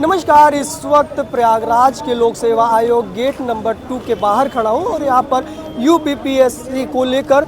नमस्कार, इस वक्त प्रयागराज के लोक सेवा आयोग गेट नंबर 2 के बाहर खड़ा हूँ और यहाँ पर यूपीपीएससी को लेकर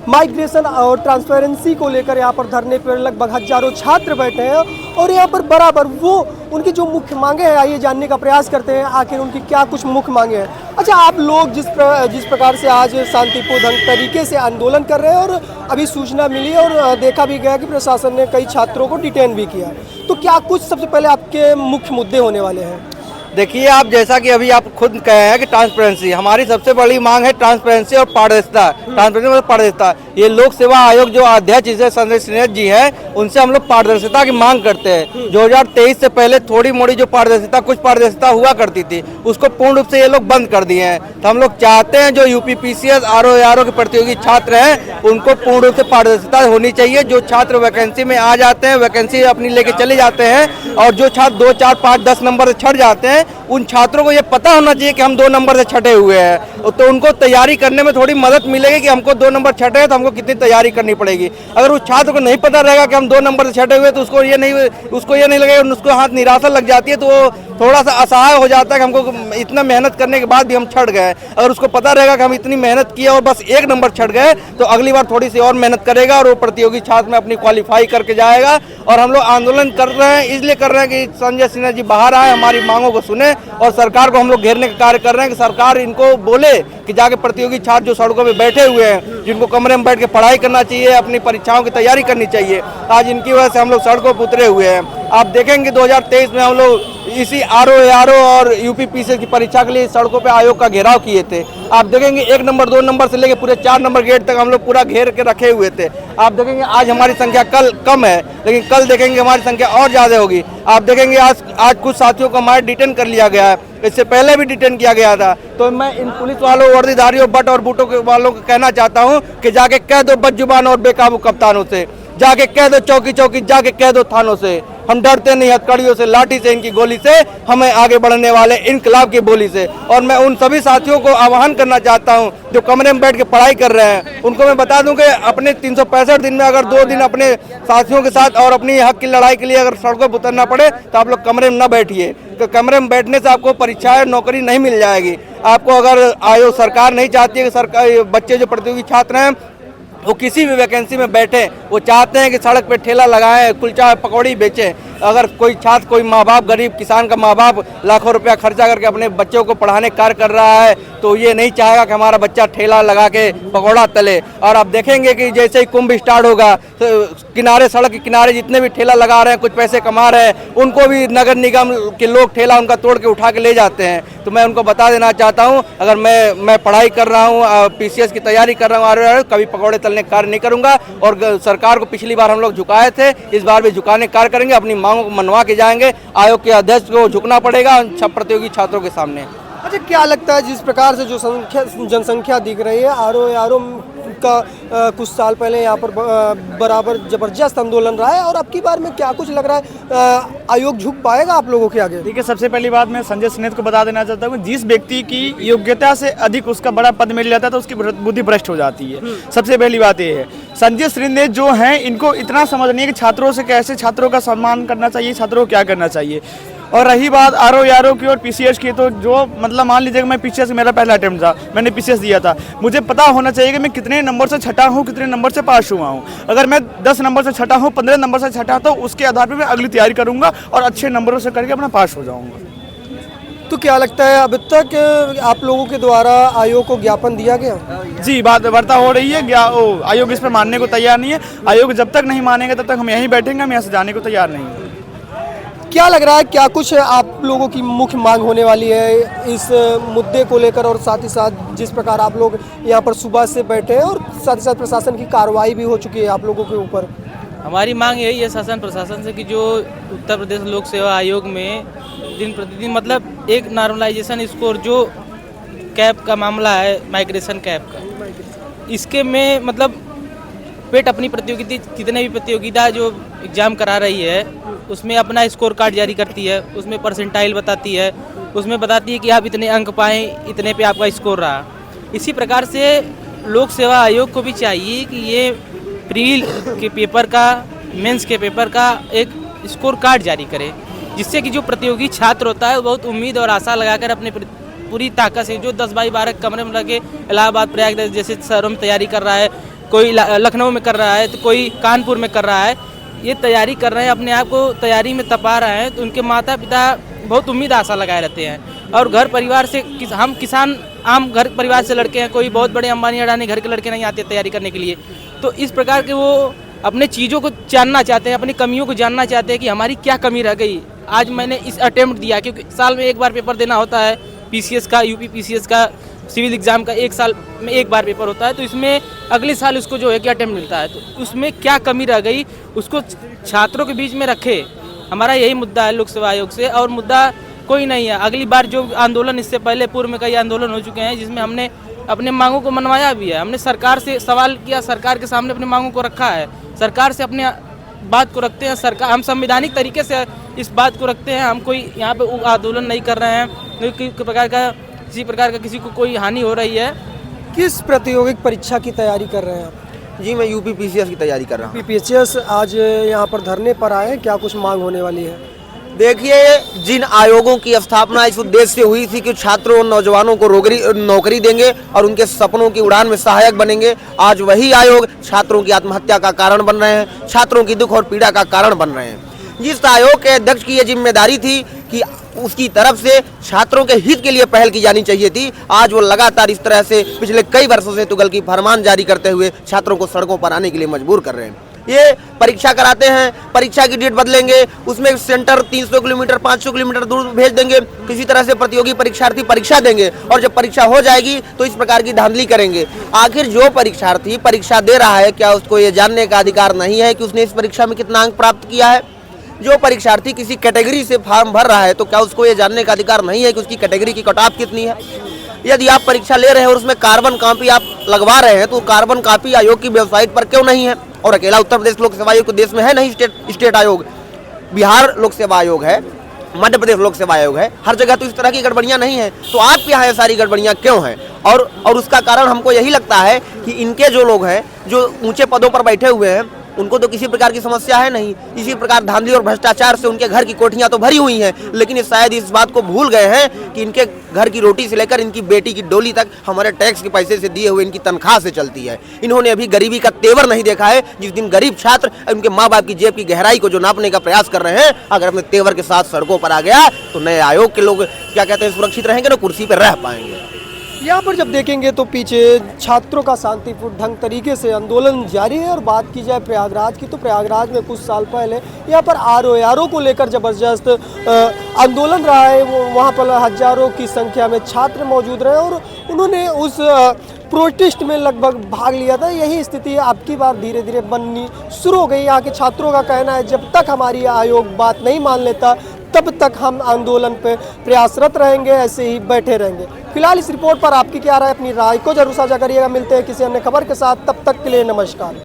माइग्रेशन और ट्रांसपेरेंसी को लेकर यहाँ पर धरने पर लगभग हजारों छात्र बैठे हैं और यहाँ पर बराबर वो उनकी जो मुख्य मांगे हैं आइए जानने का प्रयास करते हैं आखिर उनकी क्या कुछ मुख्य मांगे हैं। अच्छा, आप लोग जिस प्रकार से आज शांतिपूर्ण तरीके से आंदोलन कर रहे हैं और अभी सूचना मिली और देखा भी गया कि प्रशासन ने कई छात्रों को डिटेन भी किया, तो क्या कुछ सबसे पहले आपके मुख्य मुद्दे होने वाले हैं? देखिए, आप जैसा कि अभी आप खुद कहे हैं कि ट्रांसपेरेंसी हमारी सबसे बड़ी मांग है, ट्रांसपेरेंसी और पारदर्शिता। ट्रांसपेरेंसी मतलब पारदर्शिता। ये लोक सेवा आयोग जो अध्यक्ष संजय सिन्हा जी हैं, उनसे हम लोग पारदर्शिता की मांग करते हैं। 2023 से पहले थोड़ी मोड़ी जो पारदर्शिता कुछ पारदर्शिता हुआ करती थी, उसको पूर्ण रूप से ये लोग बंद कर दिए हैं। तो हम लोग चाहते हैं जो यूपीपीसीएस आरओ के प्रतियोगी छात्र हैं, उनको पूर्ण रूप से पारदर्शिता होनी चाहिए। जो छात्र वैकेंसी में आ जाते हैं, वैकेंसी अपनी लेके चले जाते हैं, और जो छात्र 2, 4, 5, 10 नंबर से छट जाते हैं, उन छात्रों को ये पता होना चाहिए कि हम 2 नंबर से छटे हुए हैं, तो उनको तैयारी करने में थोड़ी मदद मिलेगी कि हमको 2 नंबर छटे हैं तो हमको कितनी तैयारी करनी पड़ेगी। अगर उस छात्र को नहीं पता रहेगा कि हम 2 नंबर से छटे हुए, तो उसको ये नहीं लगेगा, उसको हाथ निराशा लग जाती है, तो वो थोड़ा सा असहाय हो जाता है कि हमको इतना मेहनत करने के बाद भी हम छट गए। अगर उसको पता रहेगा कि हम इतनी मेहनत किए और बस 1 नंबर छट गए, तो अगली बार थोड़ी सी और मेहनत करेगा और वो प्रतियोगी छात्र में अपनी क्वालिफाई करके जाएगा। और हम लोग आंदोलन कर रहे हैं, इसलिए कर रहे हैं कि संजय सिन्हा जी बाहर आए, हमारी मांगों को सुने, और सरकार को हम लोग घेरने का कार्य कर रहे हैं कि सरकार इनको बोले कि जाके प्रतियोगी छात्र जो सड़कों पे बैठे हुए हैं, जिनको कमरे में बैठ के पढ़ाई करना चाहिए, अपनी परीक्षाओं की तैयारी करनी चाहिए, आज इनकी वजह से हम लोग सड़कों पर उतरे हुए हैं। आप देखेंगे 2023 में हम लोग इसी आरओ और यूपीपीसीएस की परीक्षा के लिए सड़कों पे आयोग का घेराव किए थे। आप देखेंगे 1 नंबर 2 नंबर से लेके पूरे 4 नंबर गेट तक हम लोग पूरा घेर के रखे हुए थे। आप देखेंगे आज हमारी संख्या कल कम है, लेकिन कल देखेंगे हमारी संख्या और ज़्यादा होगी। आप देखेंगे आज कुछ साथियों को हमारे डिटेन कर लिया गया है, इससे पहले भी डिटेन किया गया था। तो मैं इन पुलिस वालों, वर्दीधारियों, बट और बूटों के वालों को कहना चाहता हूँ कि जाके कह दो बदजुबान और बेकाबू कप्तानों से, जाके कह दो चौकी चौकी, जाके कह दो थानों से, हम डरते नहीं हथकड़ियों से, लाठी से, इनकी गोली से, हमें आगे बढ़ने वाले इनकलाब की बोली से। और मैं उन सभी साथियों को आह्वान करना चाहता हूं जो कमरे में बैठ के पढ़ाई कर रहे हैं, उनको मैं बता दूं कि अपने 365 दिन में अगर 2 दिन अपने साथियों के साथ और अपनी हक की लड़ाई के लिए अगर सड़कों पर उतरना पड़े, तो आप लोग कमरे में न बैठिए। तो कमरे में बैठने से आपको परीक्षाएं, नौकरी नहीं मिल जाएगी। आपको अगर आयोग सरकार नहीं चाहती है कि सरकार बच्चे जो प्रतियोगी छात्र हैं वो किसी भी वैकेंसी में बैठे, वो चाहते हैं कि सड़क पे ठेला लगाएं, कुलचा पकौड़ी बेचें। अगर कोई छात्र, कोई माँ बाप, गरीब किसान का माँ बाप लाखों रुपया खर्चा करके अपने बच्चों को पढ़ाने कार्य कर रहा है, तो ये नहीं चाहेगा कि हमारा बच्चा ठेला लगा के पकौड़ा तले। और आप देखेंगे कि जैसे ही कुंभ स्टार्ट होगा, तो किनारे, सड़क के किनारे जितने भी ठेला लगा रहे हैं, कुछ पैसे कमा रहे हैं, उनको भी नगर निगम के लोग ठेला उनका तोड़ के उठा के ले जाते हैं। तो मैं उनको बता देना चाहता हूँ, अगर मैं पढ़ाई कर रहा हूँ, पीसीएस की तैयारी कर रहा हूँ, कभी पकौड़े तलने का कार्य नहीं करूँगा। और सरकार को पिछली बार हम लोग झुकाए थे, इस बार भी झुकाने का कार्य करेंगे, अपनी मांगों को मनवा के जाएंगे। आयोग के अध्यक्ष को झुकना पड़ेगा सब प्रतियोगी छात्रों के सामने। अच्छा, क्या लगता है जिस प्रकार से जो जनसंख्या दिख रही है, आरओ का कुछ साल पहले यहाँ पर बराबर जबरदस्त आंदोलन रहा है, और अब की बार में क्या कुछ लग रहा है आयोग झुक पाएगा आप लोगों के आगे? देखिए, सबसे पहली बात मैं संजय सिन्हा को बता देना चाहता हूँ, जिस व्यक्ति की योग्यता से अधिक उसका बड़ा पद मिल जाता है, तो उसकी बुद्धि भ्रष्ट हो जाती है। सबसे पहली बात ये है, संजय सिन्हा जो हैं, इनको इतना समझ नहीं है कि छात्रों से कैसे, छात्रों का सम्मान करना चाहिए, छात्रों को क्या करना चाहिए। और रही बात आरओ की और पीसीएस की, तो जो मतलब मान लीजिए मैं पीसीएस, मेरा पहला अटेम्प्ट था, मैंने पीसीएस दिया था, मुझे पता होना चाहिए कि मैं कितने नंबर से छटा हूँ, कितने नंबर से पास हुआ हूँ। अगर मैं 10 नंबर से छटा हूँ, 15 नंबर से छटा, तो उसके आधार पर मैं अगली तैयारी करूँगा और अच्छे नंबरों से करके अपना पास हो जाऊँगा। तो क्या लगता है अब तक आप लोगों के द्वारा आयोग को ज्ञापन दिया गया? जी, बात वार्ता हो रही है, आयोग इस पर मानने को तैयार नहीं है। आयोग जब तक नहीं मानेगा तब तक हम यहीं बैठेंगे, हम यहाँ से जाने को तैयार नहीं है। क्या लग रहा है, क्या कुछ आप लोगों की मुख्य मांग होने वाली है इस मुद्दे को लेकर, और साथ ही साथ जिस प्रकार आप लोग यहाँ पर सुबह से बैठे हैं और साथ ही साथ प्रशासन की कार्रवाई भी हो चुकी है आप लोगों के ऊपर? हमारी मांग यही है शासन प्रशासन से कि जो उत्तर प्रदेश लोक सेवा आयोग में दिन प्रतिदिन मतलब एक नॉर्मलाइजेशन स्कोर जो कैप का मामला है, माइग्रेशन कैप का, इसके में मतलब पेट अपनी प्रतियोगिता, कितने भी प्रतियोगिता जो एग्ज़ाम करा रही है, उसमें अपना स्कोर कार्ड जारी करती है, उसमें परसेंटाइल बताती है, उसमें बताती है कि आप इतने अंक पाएँ, इतने पे आपका स्कोर रहा। इसी प्रकार से लोक सेवा आयोग को भी चाहिए कि ये प्री के पेपर का, मेंस के पेपर का एक स्कोर कार्ड जारी करे, जिससे कि जो प्रतियोगी छात्र होता है वो बहुत उम्मीद और आशा लगाकर अपने पूरी ताकत से जो 10 बाई 12 कमरे में लगे इलाहाबाद प्रयागराज जैसे शहरों में तैयारी कर रहा है, कोई लखनऊ में कर रहा है, तो कोई कानपुर में कर रहा है, ये तैयारी कर रहे हैं, अपने आप को तैयारी में तपा रहे हैं। तो उनके माता पिता बहुत उम्मीद आशा लगाए रहते हैं। और घर परिवार से हम किसान आम घर परिवार से लड़के हैं, कोई बहुत बड़े अंबानी अडानी घर के लड़के नहीं आते तैयारी करने के लिए। तो इस प्रकार के वो अपने चीज़ों को जानना चाहते हैं, अपनी कमियों को जानना चाहते हैं कि हमारी क्या कमी रह गई। आज मैंने इस अटेम्प्ट दिया क्योंकि साल में एक बार पेपर देना होता है, पीसीएस का, यूपी पीसीएस का, सिविल एग्ज़ाम का एक साल में एक बार पेपर होता है। तो इसमें अगले साल उसको जो है कि अटेम्प्ट मिलता है, तो उसमें क्या कमी रह गई उसको छात्रों के बीच में रखे। हमारा यही मुद्दा है लोक सेवा आयोग से, और मुद्दा कोई नहीं है। अगली बार जो आंदोलन, इससे पहले पूर्व में कई आंदोलन हो चुके हैं जिसमें हमने अपने मांगों को मनवाया भी है। हमने सरकार से सवाल किया, सरकार के सामने अपने मांगों को रखा है, सरकार से अपने बात को रखते हैं। सरकार, हम संवैधानिक तरीके से इस बात को रखते हैं। हम कोई यहाँ पे आंदोलन नहीं कर रहे हैं, किसी प्रकार का किसी को कोई हानि हो रही है। किस प्रतियोगिक परीक्षा की तैयारी कर रहे हैं आप? जी मैं यूपी पीसीएस की तैयारी कर रहा हूँ। पीपीएस आज यहाँ पर धरने पर आए, क्या कुछ मांग होने वाली है? देखिए, जिन आयोगों की स्थापना इस उद्देश्य से हुई थी कि छात्रों और नौजवानों को नौकरी देंगे और उनके सपनों की उड़ान में सहायक बनेंगे, आज वही आयोग छात्रों की आत्महत्या का कारण बन रहे हैं, छात्रों की दुख और पीड़ा का कारण बन रहे हैं। जिस आयोग के अध्यक्ष की ये जिम्मेदारी थी कि उसकी तरफ से छात्रों के हित के लिए पहल की जानी चाहिए थी, आज वो लगातार इस तरह से पिछले कई वर्षों से तुगल की फरमान जारी करते हुए छात्रों को सड़कों पर आने के लिए मजबूर कर रहे हैं। ये परीक्षा कराते हैं, परीक्षा की डेट बदलेंगे, उसमें सेंटर 300 किलोमीटर 500 किलोमीटर दूर भेज देंगे, किसी तरह से प्रतियोगी परीक्षार्थी परीक्षा देंगे और जब परीक्षा हो जाएगी तो इस प्रकार की धांधली करेंगे। आखिर जो परीक्षार्थी परीक्षा दे रहा है, क्या उसको ये जानने का अधिकार नहीं है कि उसने इस परीक्षा में कितना अंक प्राप्त किया है? जो परीक्षार्थी किसी कैटेगरी से फॉर्म भर रहा है तो क्या उसको ये जानने का अधिकार नहीं है कि उसकी कैटेगरी की कट ऑफ कितनी है? यदि आप परीक्षा ले रहे हैं और उसमें कार्बन कॉपी आप लगवा रहे हैं तो कार्बन कॉपी आयोग की वेबसाइट पर क्यों नहीं है? और अकेला उत्तर प्रदेश लोक सेवा आयोग तो देश में है नहीं, स्टेट आयोग, बिहार लोक सेवा आयोग है, मध्य प्रदेश लोक सेवा आयोग है, हर जगह तो इस तरह की गड़बड़ियां नहीं है। तो आपके यहाँ ये सारी गड़बड़ियां क्यों हैं? और उसका कारण हमको यही लगता है कि इनके जो लोग हैं, जो ऊंचे पदों पर बैठे हुए हैं, उनको तो किसी प्रकार की समस्या है नहीं। इसी प्रकार धांधली और भ्रष्टाचार से उनके घर की कोठियां तो भरी हुई हैं, लेकिन ये शायद इस बात को भूल गए हैं कि इनके घर की रोटी से लेकर इनकी बेटी की डोली तक हमारे टैक्स के पैसे से दिए हुए इनकी तनख्वाह से चलती है। इन्होंने अभी गरीबी का तेवर नहीं देखा है। जिस दिन गरीब छात्र उनके माँ बाप की जेब की गहराई को जो नापने का प्रयास कर रहे हैं, अगर अपने तेवर के साथ सड़कों पर आ गया तो नए आयोग के लोग क्या कहते हैं, सुरक्षित रहेंगे, ना कुर्सी पर रह पाएंगे। यहाँ पर जब देखेंगे तो पीछे छात्रों का शांतिपूर्ण ढंग तरीके से आंदोलन जारी है। और बात की जाए प्रयागराज की, तो प्रयागराज में कुछ साल पहले यहाँ पर आरओ को लेकर जबरदस्त आंदोलन रहा है। वो वहाँ पर हजारों की संख्या में छात्र मौजूद रहे और उन्होंने उस प्रोटेस्ट में लगभग भाग लिया था। यही स्थिति अब की बार धीरे धीरे बननी शुरू हो गई। यहाँ के छात्रों का कहना है, जब तक हमारी आयोग बात नहीं मान लेता तब तक हम आंदोलन पे प्रयासरत रहेंगे, ऐसे ही बैठे रहेंगे। फिलहाल इस रिपोर्ट पर आपकी क्या राय, अपनी राय को जरूर साझा करिएगा। मिलते हैं किसी अन्य खबर के साथ, तब तक के लिए नमस्कार।